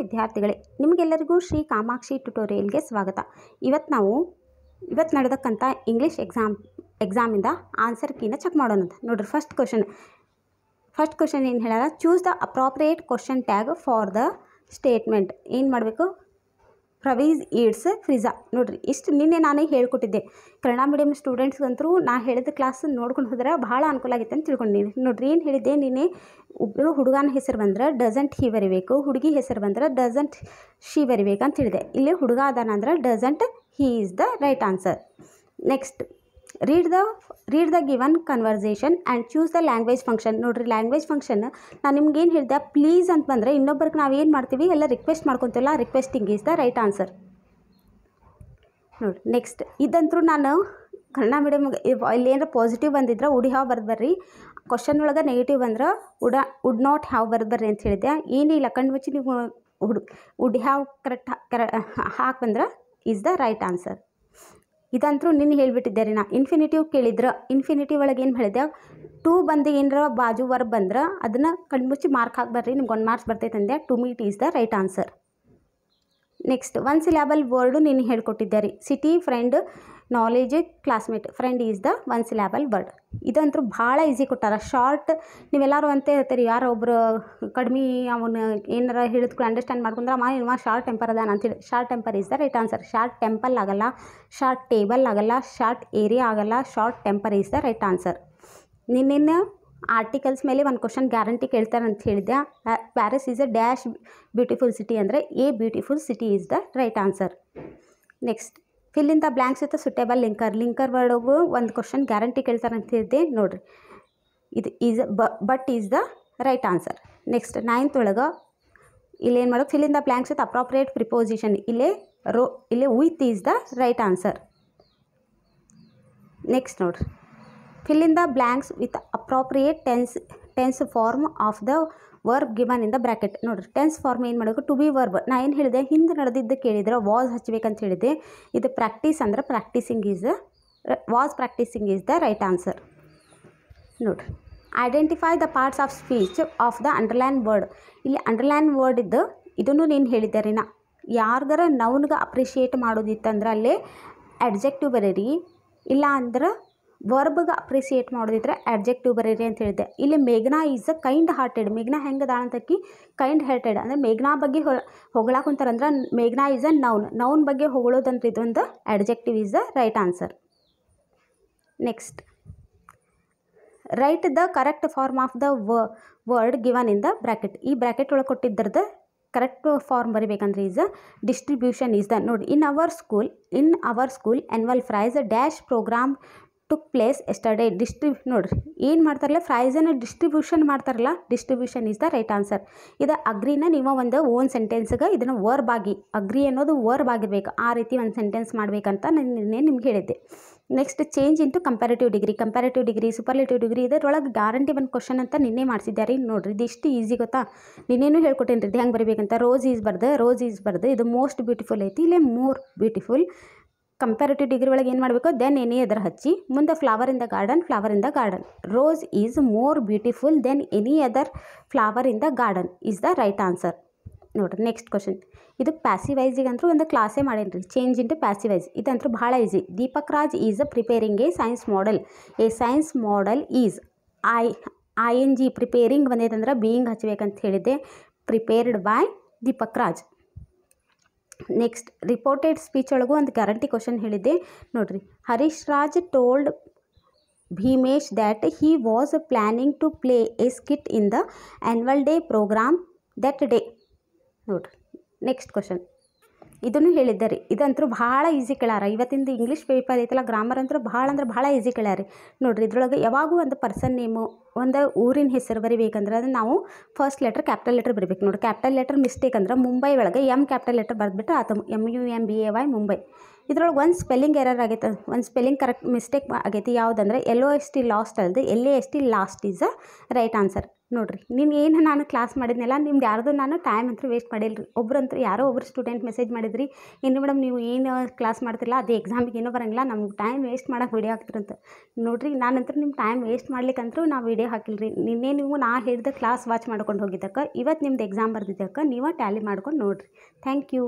ವಿದ್ಯಾರ್ಥಿಗಳೇ, ನಿಮಗೆಲ್ಲರಿಗೂ ಶ್ರೀ ಕಾಮಾಕ್ಷಿ ಟ್ಯುಟೋರಿಯಲ್ಗೆ ಸ್ವಾಗತ. ಇವತ್ತು ನಡೆದಕ್ಕಂಥ ಇಂಗ್ಲೀಷ್ ಎಕ್ಸಾಮಿಂದ ಆನ್ಸರ್ ಕೀನ ಚೆಕ್ ಮಾಡೋಣ. ನೋಡಿರಿ, ಫಸ್ಟ್ ಕ್ವಶನ್ ಏನು ಹೇಳ್ಯಾರ, choose the appropriate question tag for the statement. ಏನು ಮಾಡಬೇಕು? ಪ್ರವೀಸ್ ಈಟ್ಸ್ ಫ್ರಿಜಾ. ನೋಡಿರಿ, ಇಷ್ಟು ನಿನ್ನೆ ನಾನೇ ಹೇಳ್ಕೊಟ್ಟಿದ್ದೆ. ಕನ್ನಡ ಮೀಡಿಯಮ್ ಸ್ಟೂಡೆಂಟ್ಸ್ಗಂತೂ ನಾ ಹೇಳಿದ ಕ್ಲಾಸ್ ನೋಡ್ಕೊಂಡು ಹೋದ್ರೆ ಭಾಳ ಅನುಕೂಲ ಆಗಿತ್ತು ಅಂತ ತಿಳ್ಕೊಂಡಿದ್ದೀನಿ. ನೋಡಿರಿ, ಏನು ಹೇಳಿದ್ದೆ ನಿನ್ನೆ, ಒಬ್ಬರು ಹುಡುಗನ ಹೆಸರು ಬಂದ್ರೆ ಡಸಂಟ್ ಹಿ ಬರಿಬೇಕು, ಹುಡುಗಿ ಹೆಸರು ಬಂದ್ರೆ ಡಸಂಟ್ ಶಿ ಬರಿಬೇಕು ಅಂತ ಹೇಳಿದೆ. ಇಲ್ಲಿ ಹುಡುಗ ಅದಾನ ಅಂದ್ರೆ doesn't he is the right answer. Next, read the given conversation and choose the language function. ನೋಡಿರಿ, ಲ್ಯಾಂಗ್ವೇಜ್ ಫಂಕ್ಷನ್ ನಾನು ನಿಮ್ಗೆ ಏನು ಹೇಳಿದೆ, ಪ್ಲೀಸ್ ಅಂತ ಬಂದರೆ ಇನ್ನೊಬ್ಬರಿಗೆ ನಾವು ಏನು ಮಾಡ್ತೀವಿ, ಎಲ್ಲ ರಿಕ್ವೆಸ್ಟ್ ಮಾಡ್ಕೊತೀವಲ್ಲ, requesting is the right answer. ನೋಡಿ, ನೆಕ್ಸ್ಟ್, ಇದಂತರೂ ನಾನು ಕನ್ನಡ ಮೀಡಿಯಮ್ ಇಲ್ಲಿ ಏನಾರ ಪಾಸಿಟಿವ್ ಬಂದಿದ್ರೆ ವುಡ್ ಹ್ಯಾವ್ ಬರ್ರಿ, ಕ್ವಶನ್ ಒಳಗೆ ನೆಗೆಟಿವ್ ಬಂದ್ರೆ ವುಡ್ ನಾಟ್ ಹ್ಯಾವ್ ಬರ್ರಿ ಅಂತ ಹೇಳಿದ್ದೆ. ಏನಿಲ್ಲ, ಕಣ್ಣು ಮುಚ್ಚಿ ನೀವು ವುಡ್ ಹ್ಯಾವ್ ಕರೆಕ್ಟ್ ಹಾಕಿ ಬಂದ್ರೆ ಈಸ್ ದ ರೈಟ್ ಆನ್ಸರ್. ಇದಂತರೂ ನಿನ್ನೆ ಹೇಳಿಬಿಟ್ಟಿದ್ದೆ ರೀ. ನಾ ಇನ್ಫಿನಿಟಿವ್ ಕೇಳಿದ್ರೆ ಇನ್ಫಿನಿಟಿವ್ ಒಳಗೆ ಏನು ಹೇಳಿದೆ, ಟು ಬಂದು ಏನರ ಬಾಜು ವರ್ಬ್ ಬಂದ್ರೆ ಅದನ್ನು ಕಣ್ಮುಚ್ಚಿ ಮಾರ್ಕ್ ಹಾಕ್ಬರ್ರಿ, ನಿಮ್ಗೆ 1 ಮಾರ್ಕ್ಸ್ ಬರ್ತೈತೆ ಅಂದೆ. To meet is the right answer. Next, 1 syllable word ನೀನು ಹೇಳ್ಕೊಟ್ಟಿದ್ದೆ ರೀ. City, friend, knowledge, classmate. Friend is the 1 syllable word. ಇದಂತೂ ಭಾಳ ಈಸಿ ಕೊಟ್ಟಾರ, ಶಾರ್ಟ್. ನೀವೆಲ್ಲರೂ ಅಂತ ಹೇಳ್ತೀರಿ, ಯಾರೋ ಒಬ್ಬರು ಕಡಿಮೆ ಅವನು ಏನಾರ ಹೇಳಿದ್ಕೊಂಡು ಅಂಡರ್ಸ್ಟ್ಯಾಂಡ್ ಮಾಡ್ಕೊಂಡ್ರೆ ಇವ ಶಾರ್ಟ್ ಟೆಂಪರ್ ಅದಾನ ಅಂತೇಳಿ. Short temper is the right answer. Short temple ಆಗಲ್ಲ, ಶಾರ್ಟ್ ಟೇಬಲ್ ಆಗಲ್ಲ, ಶಾರ್ಟ್ ಏರಿಯಾ ಆಗಲ್ಲ, short temper is the right answer. ನಿನ್ನೆ ಆರ್ಟಿಕಲ್ಸ್ ಮೇಲೆ ಒಂದು ಕ್ವಶನ್ ಗ್ಯಾರಂಟಿ ಕೇಳ್ತಾರೆ ಅಂತ ಹೇಳಿದ್ದೆ. Paris is a dash beautiful city ಅಂದರೆ a beautiful city is the right answer. Next, fill in the blanks with suitable linker ವರ್ಡ್ಗೂ ಒಂದು ಕ್ವಶನ್ ಗ್ಯಾರಂಟಿ ಕೇಳ್ತಾರೆ ಅಂತ ಹೇಳಿದ್ದೆ. ನೋಡಿರಿ, ಇದು but is the right answer. Next, 9th ಒಳಗೆ ಇಲ್ಲೇನು ಮಾಡೋದು, fill in the blanks with appropriate preposition. ಇಲ್ಲೇ with is the right answer. Next ನೋಡಿರಿ, fill in the blanks with appropriate tense form of the verb given in the bracket. ನೋಡಿರಿ, tense form ಏನು ಮಾಡಬೇಕು, to B verb. ನಾ ಏನು ಹೇಳಿದೆ, ಹಿಂದೆ ನಡೆದಿದ್ದು ಕೇಳಿದ್ರೆ ವಾಸ್ ಹಚ್ಬೇಕಂತ ಹೇಳಿದೆ. ಇದು ಪ್ರಾಕ್ಟೀಸ್ ಅಂದ್ರೆ was practicing is the right answer. ನೋಡಿರಿ, identify the parts of speech of the underline word. ಇಲ್ಲಿ ಅಂಡರ್ಲೈನ್ ವರ್ಡ್ ಇದ್ದು ಇದನ್ನು ನೀನು ಹೇಳಿದ್ದೆ ರೀ. ನಾ ಯಾರಿಗಾರ ನೌನ್ಗೆ ಅಪ್ರಿಷಿಯೇಟ್ ಮಾಡೋದಿತ್ತಂದ್ರೆ ಅಲ್ಲೇ ಅಡ್ಜೆಕ್ಟಿವ್ ಬರೀರಿ, ಇಲ್ಲ ಅಂದ್ರೆ ವರ್ಬ್ಗೆ ಅಪ್ರಿಸಿಯೇಟ್ ಮಾಡೋದಿದ್ರೆ ಅಡ್ಜೆಕ್ಟಿವ್ ಬರೀರಿ ಅಂತ ಹೇಳಿದೆ. ಇಲ್ಲಿ ಮೇಘನಾ ಈಸ್ ಅ ಕೈಂಡ್ ಹಾರ್ಟೆಡ್. ಮೇಘನಾ ಹೆಂಗೆ ಅದಾಳಂತಕ್ಕಿ ಕೈಂಡ್ ಹಾರ್ಟೆಡ್ ಅಂದರೆ ಮೇಘನಾ ಬಗ್ಗೆ ಹೊಗಳಾಕುಂತಾರಂದ್ರೆ ಮೇಘನಾ ಈಸ್ ಅ ನೌನ್ ಬಗ್ಗೆ ಹೊಗಳೋದಂತ ಇದೊಂದು adjective is the right answer. Next, write the correct form of the word given in the bracket. ಈ ಬ್ರ್ಯಾಕೆಟ್ ಒಳಗೆ ಕೊಟ್ಟಿದ್ದರದ ಕರೆಕ್ಟ್ ಫಾರ್ಮ್ ಬರಿಬೇಕಂದ್ರೆ ಈಸ್ ಡಿಸ್ಟ್ರಿಬ್ಯೂಷನ್ ಈಸ್ ದ. ನೋಡಿ, in our school annual prize dash program took place yesterday. ನೋಡಿರಿ, ಏನು ಮಾಡ್ತಾರಲ್ಲ, ಪ್ರೈಸನ್ನು distribution ಮಾಡ್ತಾರಲ್ಲ, distribution is the right answer. ಇದು ಅಗ್ರಿನ ನೀವು ಒಂದು ಓನ್ ಸೆಂಟೆನ್ಸ್ಗೆ ಇದನ್ನು ವರ್ಬ್ ಆಗಿ, ಅಗ್ರಿ ಅನ್ನೋದು ವರ್ಬ್ ಆಗಿರ್ಬೇಕು, ಆ ರೀತಿ ಒಂದು ಸೆಂಟೆನ್ಸ್ ಮಾಡಬೇಕಂತ ನಾನು ನಿಮ್ಗೆ ಹೇಳಿದ್ದೆ. Next, change into comparative degree, superlative degree. ಇದರೊಳಗೆ ಗ್ಯಾರಂಟಿ ಒಂದು ಕ್ವಶನ್ ಅಂತ ನಿನ್ನೆ ಮಾಡಿಸಿದ್ದಾರೆ. ನೋಡಿರಿ, ಇದು ಇಷ್ಟು ಈಸಿ ಗೊತ್ತಾ, ನಿನ್ನೇನು ಹೇಳ್ಕೊಟ್ಟೇನೆ ರೀ ಇದು ಹೆಂಗೆ ಬರೀಬೇಕಂತ. ರೋಸ್ ಈಸ್ ಬರ್ದು ಇದು ಮೋಸ್ಟ್ ಬ್ಯೂಟಿಫುಲ್ ಐತಿ, ಇಲ್ಲೇ ಮೋರ್ ಬ್ಯೂಟಿಫುಲ್. ಕಂಪ್ಯಾರಿಟಿವ್ ಡಿಗ್ರಿ ಒಳಗೆ ಏನು ಮಾಡಬೇಕು, ದೆನ್ ಎನಿ ಅದರ್ ಹಚ್ಚಿ ಮುಂದೆ flower in the garden. Rose is more beautiful then any other flower in the garden is the right answer. ನೋಡಿರಿ, ನೆಕ್ಸ್ಟ್ ಕ್ವಶನ್, ಇದು ಪ್ಯಾಸಿವೈಸಿಗೆ ಅಂತೂ ಒಂದು ಕ್ಲಾಸೇ ಮಾಡೇನಿ ರೀ, ಚೇಂಜ್ ಇಂಟು ಪ್ಯಾಸಿವೈಸ್. ಇದಂತೂ ಭಾಳ easy. Deepak Raj is preparing a science model is ING preparing ಬಂದೈತಂದ್ರೆ ಬೀಯಿಂಗ್ ಹಚ್ಚಬೇಕಂತ ಹೇಳಿದ್ದೆ. Prepared by Deepak Raj. Next, reported speech ಒಳಗೂ ಒಂದು ಗ್ಯಾರಂಟಿ ಕ್ವಶನ್ ಹೇಳಿದ್ದೆ. ನೋಡಿರಿ, Harish Raj told Bhimesh that he was planning to play a skit in the annual day program that day. ನೋಡಿರಿ, next question, ಇದನ್ನು ಹೇಳಿದ್ದೆ ರೀ. ಇದಂತೂ ಭಾಳ ಈಸಿ ಕೇಳ್ಯಾರ. ಇವತ್ತಿಂದು ಇಂಗ್ಲೀಷ್ ಪೇಪರ್ ಐತಲ್ಲ, ಗ್ರಾಮರ್ ಅಂತೂ ಭಾಳ ಈಸಿ ಕೇಳ್ಯಾರಿ. ನೋಡಿರಿ, ಇದ್ರೊಳಗೆ ಯಾವಾಗೂ ಒಂದು ಪರ್ಸನ್ ನೇಮು, ಒಂದು ಊರಿನ ಹೆಸರು ಬರಿಬೇಕಂದ್ರೆ ಅದನ್ನು ನಾವು ಫಸ್ಟ್ ಲೆಟರ್ ಕ್ಯಾಪಿಟಲ್ ಲೆಟರ್ ಬರೀಬೇಕು. ನೋಡಿ, ಕ್ಯಾಪಿಟಲ್ ಲೆಟರ್ ಮಿಸ್ಟೇಕ್ ಅಂದ್ರೆ ಮುಂಬೈ ಒಳಗೆ M ಕ್ಯಾಪಿಟಲ್ ಲೆಟರ್ ಬರೆದ್ಬಿಟ್ಟು ಆತ MUMBAY ಮುಂಬೈ. ಇದ್ರೊಳಗೆ ಒಂದು ಸ್ಪೆಲ್ಲಿಂಗ್ ಎರರ್ ಆಗೈತೆ, ಒಂದು ಸ್ಪೆಲ್ಲಿಂಗ್ ಕರೆಕ್ಟ್ ಮಿಸ್ಟೇಕ್ ಆಗೈತಿ. ಯಾವುದಂದ್ರೆ LOST ಲಾಸ್ಟ್ ಅಲ್ಲದೆ LAST last is a right answer. ನೋಡಿರಿ ನೀನು ಏನು ನಾನು ಕ್ಲಾಸ್ ಮಾಡಿದ್ನಲ್ಲ ನಿಮ್ದು ಯಾರ್ದು ನಾನು ಟೈಮ್ ಅಂತೂ ವೇಸ್ಟ್ ಮಾಡಿಲ್ಲ ರೀ. ಒಬ್ರಂತೂ ಯಾರೋ ಒಬ್ರು ಸ್ಟೂಡೆಂಟ್ ಮೆಸೇಜ್ ಮಾಡಿದ್ರಿ, ಇನ್ನು ಮೇಡಮ್ ನೀವು ಏನು ಕ್ಲಾಸ್ ಮಾಡ್ತಿಲ್ಲ ಅದು ಎಕ್ಸಾಮಿಗೆ ಏನೂ ಬರೋಂಗಿಲ್ಲ, ನಮ್ಗೆ ಟೈಮ್ ವೇಸ್ಟ್ ಮಾಡೋಕೆ ವೀಡಿಯೋ ಹಾಕ್ತಿರಂತ. ನೋಡಿರಿ ನಾನಂತೂ ನಿಮ್ಮ ಟೈಮ್ ವೇಸ್ಟ್ ಮಾಡ್ಲಿಕ್ಕಂತೂ ನಾವು ವೀಡಿಯೋ ಹಾಕಿಲ್ಲ ರೀ. ನಿನ್ನೆ ನೀವು ನಾ ಹೇಳಿದ ಕ್ಲಾಸ್ ವಾಚ್ ಮಾಡ್ಕೊಂಡು ಹೋಗಿದ್ದಕ್ಕೆ ಇವತ್ತು ನಿಮ್ದು ಎಕ್ಸಾಮ್ ಬರ್ದಿದ್ದಕ್ಕೆ ನೀವು ಟ್ಯಾಲಿ ಮಾಡ್ಕೊಂಡು ನೋಡಿರಿ. Thank you.